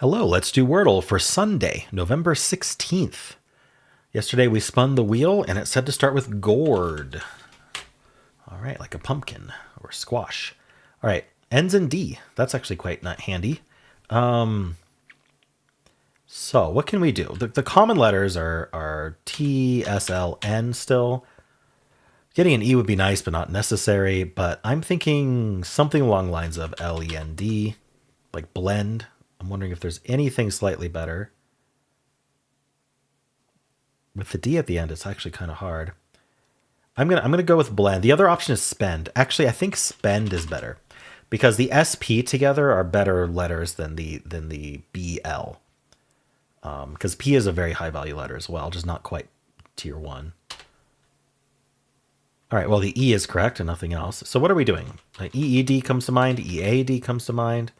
Hello, let's do Wordle for Sunday, November 16th. Yesterday we spun the wheel and it said to start with gourd. All right, like a pumpkin or squash. All right, ends in D. That's actually quite not handy. So what can we do? The common letters are T, S, L, N still. Getting an E would be nice, but not necessary. But I'm thinking something along the lines of L, E, N, D, like blend. I'm wondering if there's anything slightly better. With the D at the end, it's actually kind of hard. I'm gonna go with blend. The other option is spend. Actually, I think spend is better because the SP together are better letters than the BL. Because P is a very high value letter as well, just not quite tier 1. All right, well, the E is correct and nothing else. So what are we doing? EED comes to mind. EAD comes to mind.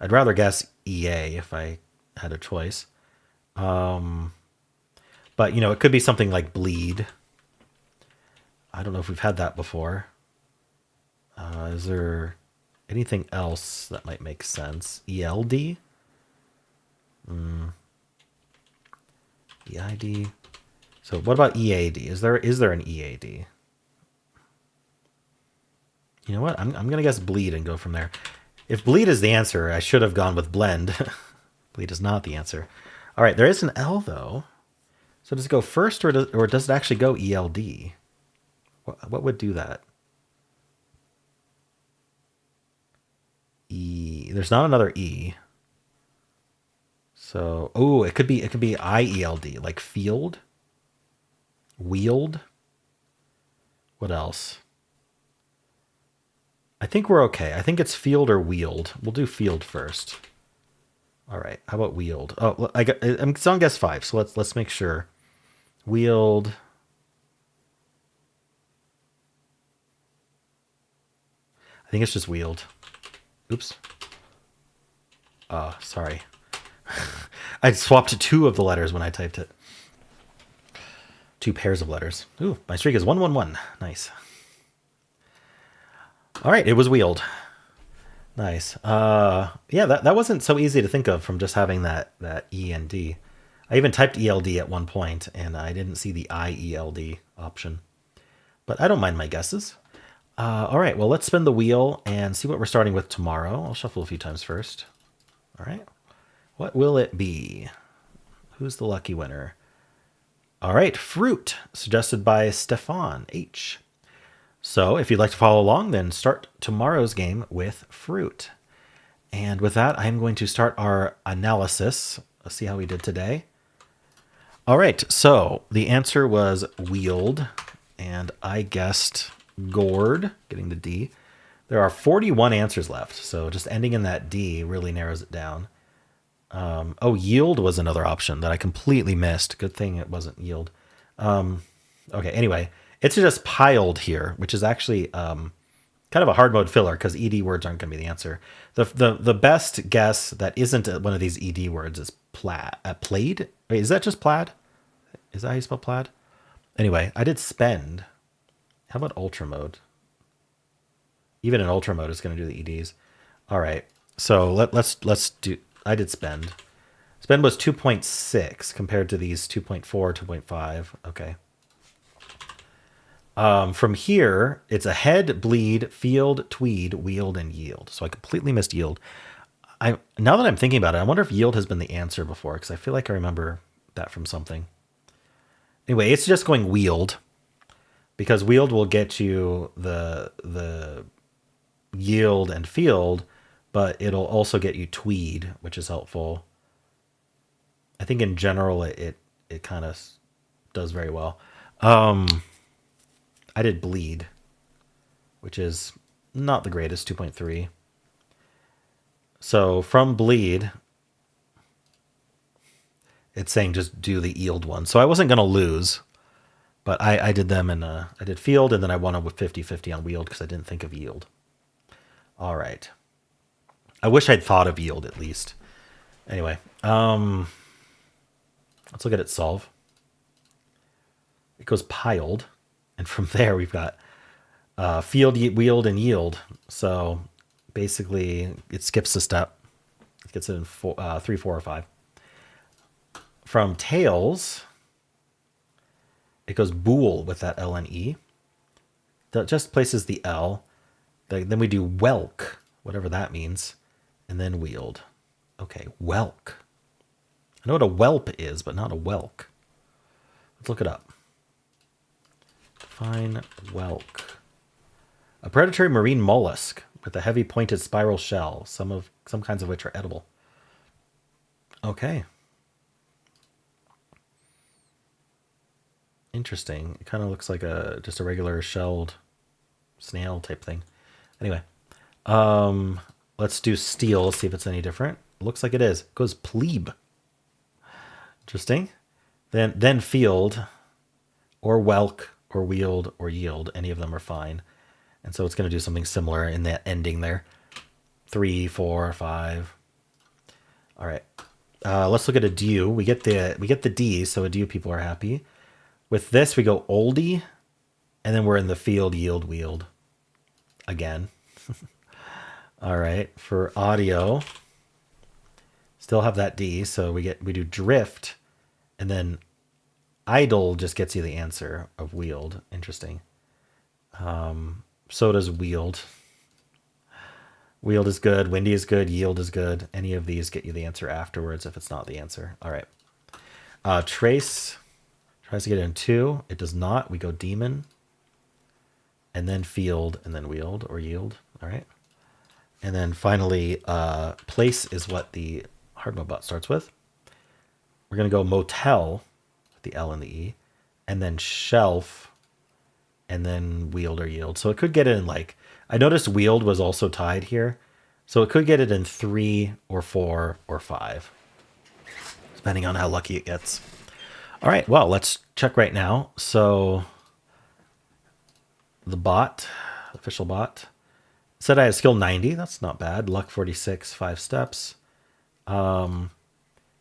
I'd rather guess EA if I had a choice. But, you know, it could be something like bleed. I don't know if we've had that before. Is there anything else that might make sense? ELD? EID? So what about EAD? Is there an EAD? You know what? I'm going to guess bleed and go from there. If bleed is the answer, I should have gone with blend. Bleed is not the answer. All right, there is an L, though. So does it go first, or does it actually go ELD? What would do that? E. There's not another E. So, oh, it could be IELD, like field, wield. What else? I think we're okay. I think it's field or wield. We'll do field first. All right. How about wield? Oh, it's on guess 5. So let's make sure. Wield. I think it's just wield. Oops. Sorry. I swapped 2 of the letters when I typed it. 2 pairs of letters. Ooh, my streak is 111. Nice. All right, it was wield. Nice. Yeah, that wasn't so easy to think of from just having that E and D. I even typed ELD at one point, and I didn't see the IELD option. But I don't mind my guesses. All right, well, let's spin the wheel and see what we're starting with tomorrow. I'll shuffle a few times first. All right. What will it be? Who's the lucky winner? All right, fruit, suggested by Stefan H. So if you'd like to follow along, then start tomorrow's game with fruit. And with that, I'm going to start our analysis. Let's see how we did today. All right, so the answer was wield, and I guessed gourd, getting the D. There are 41 answers left, so just ending in that D really narrows it down. Oh, yield was another option that I completely missed. Good thing it wasn't yield. Okay, anyway, it's just piled here, which is actually kind of a hard mode filler because ED words aren't going to be the answer. The best guess that isn't one of these ED words is plaid. Wait, is that just plaid? Is that how you spell plaid? Anyway, I did spend. How about ultra mode? Even in ultra mode, it's going to do the EDs. All right, so let's do. I did spend. Spend was 2.6 compared to these 2.4, 2.5. Okay. From here, it's a head, bleed, field, tweed, wield, and yield. So I completely missed yield. Now that I'm thinking about it, I wonder if yield has been the answer before, because I feel like I remember that from something. Anyway, it's just going wield, because wield will get you the yield and field, but it'll also get you tweed, which is helpful. I think in general it kind of does very well. I did bleed, which is not the greatest, 2.3. So from bleed, it's saying just do the yield one. So I wasn't going to lose, but I did them in I did field, and then I won with 50-50 on wield because I didn't think of yield. All right. I wish I'd thought of yield at least. Anyway, let's look at its solve. It goes piled, and from there we've got field, wield, and yield. So basically, it skips a step. Gets it in 3, 4, or 5. From tails, it goes bool with that L and E. That just places the L. Then we do whelk, whatever that means, and then wield. Okay, whelk. I know what a whelp is, but not a whelk. Let's look it up. Define whelk. A predatory marine mollusk with a heavy pointed spiral shell, some kinds of which are edible. Okay. Interesting. It kind of looks like just a regular shelled snail type thing. Anyway, let's do steel, see if it's any different. Looks like it is. It goes plebe. Interesting. Then field, or whelk, or wield, or yield. Any of them are fine. And so it's going to do something similar in that ending there. 3, 4, 5. All right. Let's look at a due. We get the D, so a due people are happy. With this, we go oldie, and then we're in the field, yield, wield. Again. All right. For audio, still have that D, so we do drift, and then idle just gets you the answer of wield. Interesting. So does wield. Wield is good. Windy is good. Yield is good. Any of these get you the answer afterwards if it's not the answer. All right. Trace tries to get in 2. It does not. We go demon. And then field. And then wield or yield. All right. And then finally, place is what the hard mode bot starts with. We're going to go motel with the L and the E. And then shelf. And then wield or yield. So it could get it in I noticed wield was also tied here. So it could get it in 3 or 4 or 5. Depending on how lucky it gets. All right, well, let's check right now. So the bot, official bot, said I had skill 90. That's not bad. Luck 46, 5 steps.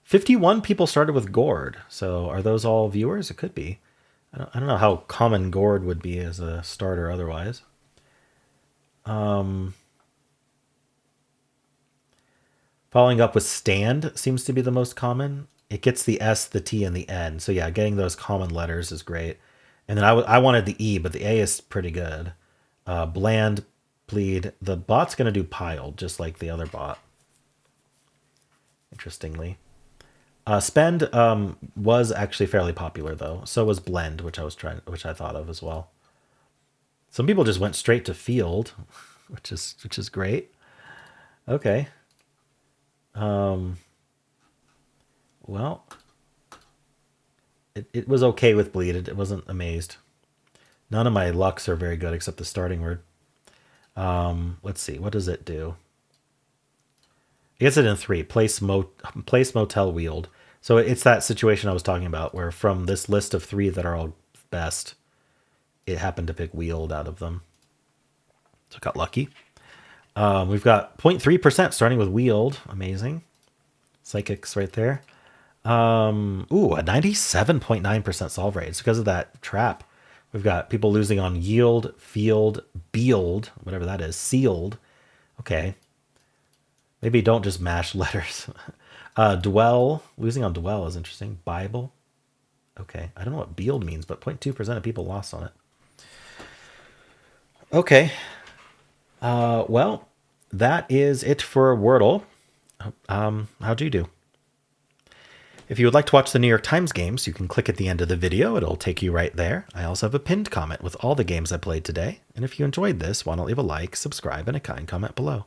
51 people started with gourd. So are those all viewers? It could be. I don't know how common gourd would be as a starter otherwise. Following up with stand seems to be the most common. It gets the S, the T, and the N. So yeah, getting those common letters is great. And then I wanted the E, but the A is pretty good. Bland, plead. The bot's going to do piled, just like the other bot. Interestingly. Spend was actually fairly popular though. So was blend, which I thought of as well. Some people just went straight to field, which is great. Okay. Well, it was okay with bleed. It wasn't amazed. None of my lucks are very good except the starting word. Let's see. What does it do? It gets it in 3. Place, motel, wield. So it's that situation I was talking about where from this list of 3 that are all best, it happened to pick wield out of them. So it got lucky. We've got 0.3% starting with wield. Amazing. Psychics right there. A 97.9% solve rate. It's because of that trap. We've got people losing on yield, field, beeld, whatever that is, sealed. Okay. Maybe don't just mash letters. Dwell, losing on dwell is interesting. Bible. Okay. I don't know what beeld means, but 0.2% of people lost on it. Okay. Well, that is it for Wordle. How'd you do? If you would like to watch the New York Times games, you can click at the end of the video. It'll take you right there. I also have a pinned comment with all the games I played today. And if you enjoyed this, why don't leave a like, subscribe, and a kind comment below.